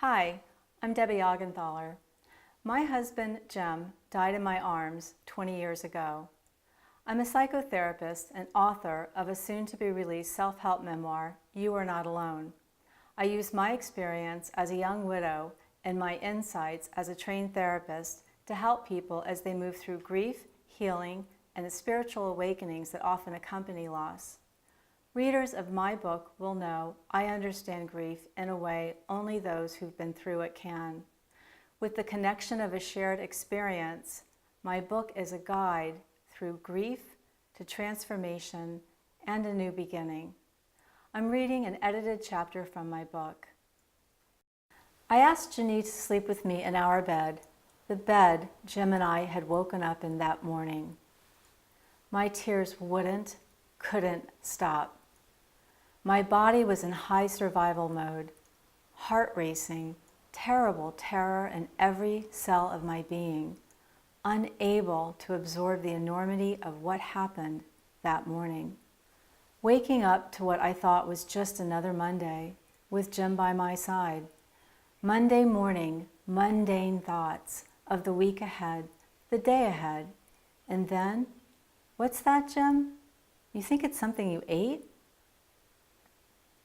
Hi, I'm Debbie Augenthaler. My husband, Jim, died in my arms 20 years ago. I'm a psychotherapist and author of a soon-to-be-released self-help memoir, You Are Not Alone. I use my experience as a young widow and my insights as a trained therapist to help people as they move through grief, healing, and the spiritual awakenings that often accompany loss. Readers of my book will know I understand grief in a way only those who've been through it can. With the connection of a shared experience, my book is a guide through grief to transformation and a new beginning. I'm reading an edited chapter from my book. I asked Janine to sleep with me in our bed, the bed Jim and I had woken up in that morning. My tears couldn't stop. My body was in high survival mode, heart racing, terrible terror in every cell of my being, unable to absorb the enormity of what happened that morning. Waking up to what I thought was just another Monday, with Jim by my side. Monday morning, mundane thoughts of the week ahead, the day ahead. And then, what's that, Jim? You think it's something you ate?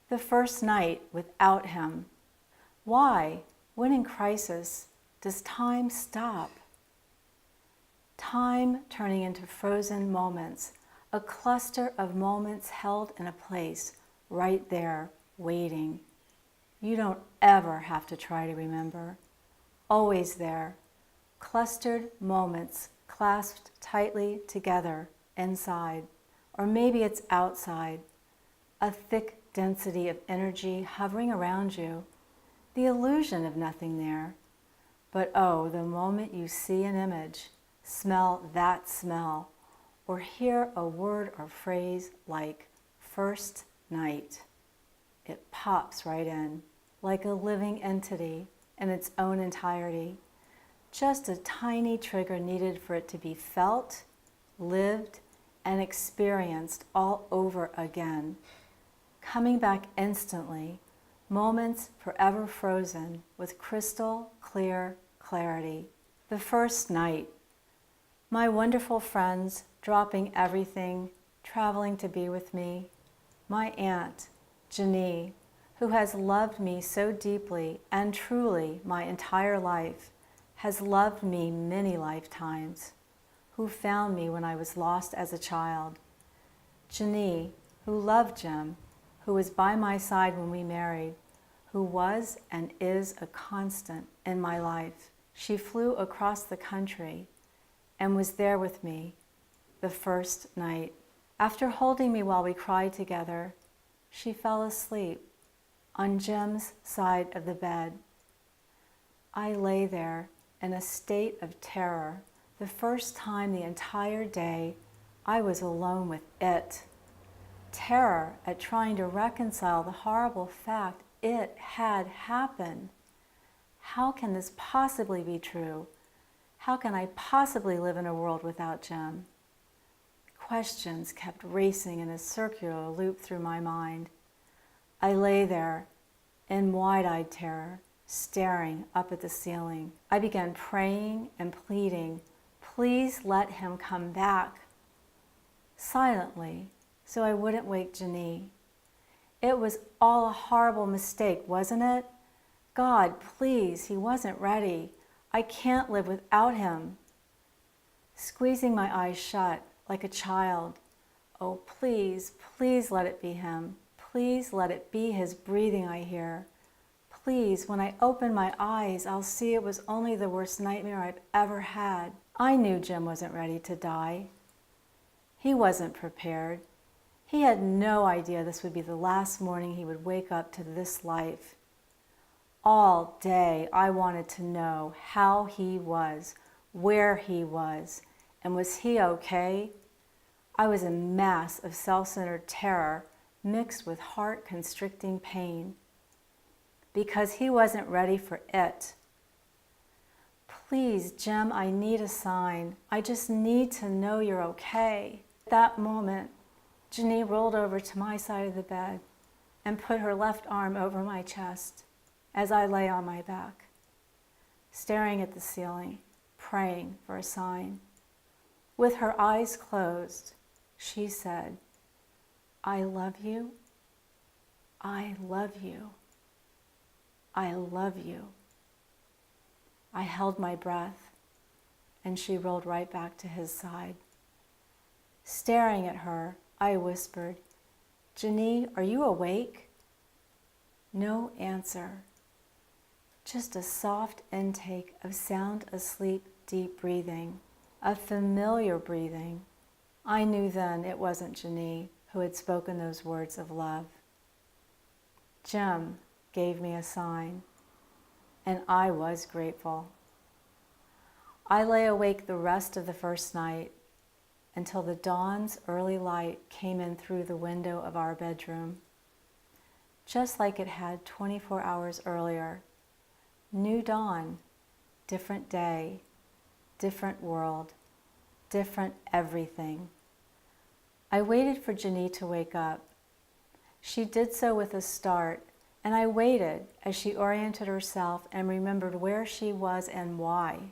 The first night without him. Why, when in crisis, does time stop? Time turning into frozen moments, a cluster of moments held in a place right there, waiting. You don't ever have to try to remember. Always there, clustered moments clasped tightly together inside, or maybe it's outside, a thick density of energy hovering around you, the illusion of nothing there. But oh, the moment you see an image, smell that smell, or hear a word or phrase like first night, it pops right in, like a living entity in its own entirety. Just a tiny trigger needed for it to be felt, lived, and experienced all over again. Coming back instantly, moments forever frozen with crystal clear clarity. The first night, my wonderful friends dropping everything, traveling to be with me. My aunt, Janine, who has loved me so deeply and truly my entire life, has loved me many lifetimes, who found me when I was lost as a child. Janine, who loved Jim, who was by my side when we married, who was and is a constant in my life. She flew across the country and was there with me the first night. After holding me while we cried together, she fell asleep on Jim's side of the bed. I lay there in a state of terror, the first time the entire day I was alone with it. Terror at trying to reconcile the horrible fact it had happened. How can this possibly be true? How can I possibly live in a world without Jim? Questions kept racing in a circular loop through my mind. I lay there in wide-eyed terror, staring up at the ceiling. I began praying and pleading, please let him come back. Silently, so I wouldn't wake Janine. It was all a horrible mistake, wasn't it? God, please, he wasn't ready. I can't live without him. Squeezing my eyes shut like a child. Oh, please, please let it be him. Please let it be his breathing I hear. Please, when I open my eyes, I'll see it was only the worst nightmare I've ever had. I knew Jim wasn't ready to die. He wasn't prepared. He had no idea this would be the last morning he would wake up to this life. All day I wanted to know how he was, where he was, and was he okay? I was a mass of self-centered terror mixed with heart-constricting pain. Because he wasn't ready for it. Please, Jim, I need a sign. I just need to know you're okay. At that moment, Janine rolled over to my side of the bed and put her left arm over my chest as I lay on my back, staring at the ceiling, praying for a sign. With her eyes closed, she said, "I love you. I love you. I love you." I held my breath, and she rolled right back to his side. Staring at her, I whispered, "Jenny, are you awake?" No answer. Just a soft intake of sound asleep, deep breathing, a familiar breathing. I knew then it wasn't Jenny who had spoken those words of love. Jim gave me a sign, and I was grateful. I lay awake the rest of the first night until the dawn's early light came in through the window of our bedroom, just like it had 24 hours earlier. New dawn, different day, different world, different everything. I waited for Jenny to wake up. She did so with a start, and I waited as she oriented herself and remembered where she was and why.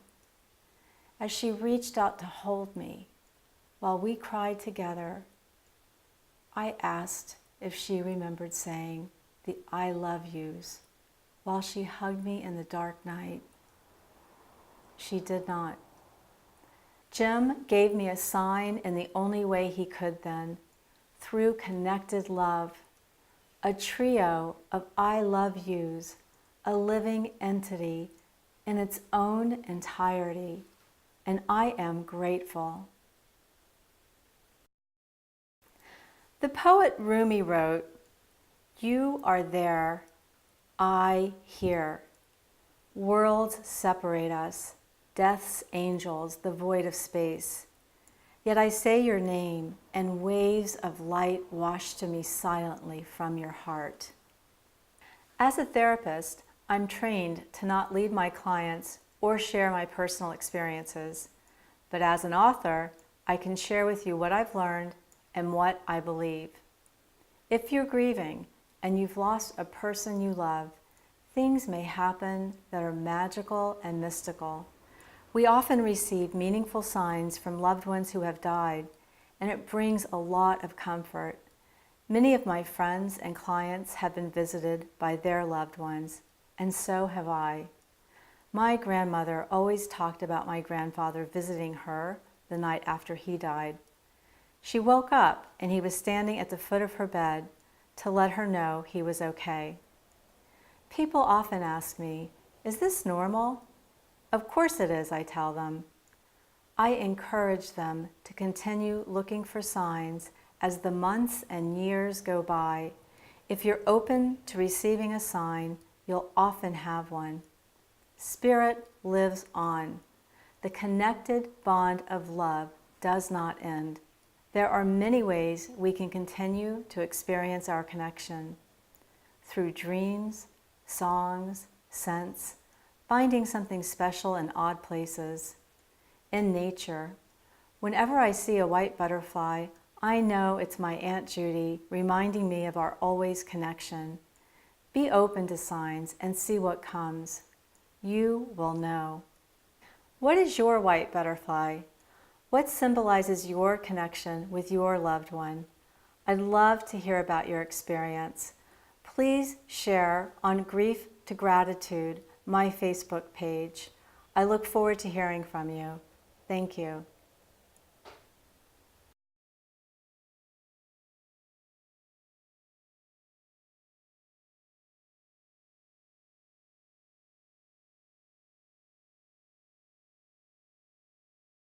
As she reached out to hold me while we cried together, I asked if she remembered saying the "I love yous" while she hugged me in the dark night. She did not. Jim gave me a sign in the only way he could then, through connected love, a trio of "I love yous," a living entity in its own entirety, and I am grateful. The poet Rumi wrote, "You are there, I here. Worlds separate us, death's angels, the void of space. Yet I say your name, and waves of light wash to me silently from your heart." As a therapist, I'm trained to not lead my clients or share my personal experiences. But as an author, I can share with you what I've learned and what I believe. If you're grieving and you've lost a person you love, things may happen that are magical and mystical. We often receive meaningful signs from loved ones who have died, and it brings a lot of comfort. Many of my friends and clients have been visited by their loved ones, and so have I. My grandmother always talked about my grandfather visiting her the night after he died. She woke up and he was standing at the foot of her bed to let her know he was okay. People often ask me, "Is this normal?" Of course it is, I tell them. I encourage them to continue looking for signs as the months and years go by. If you're open to receiving a sign, you'll often have one. Spirit lives on. The connected bond of love does not end. There are many ways we can continue to experience our connection. Through dreams, songs, scents, finding something special in odd places. In nature, whenever I see a white butterfly, I know it's my Aunt Judy reminding me of our always connection. Be open to signs and see what comes. You will know. What is your white butterfly? What symbolizes your connection with your loved one? I'd love to hear about your experience. Please share on Grief to Gratitude, my Facebook page. I look forward to hearing from you. Thank you.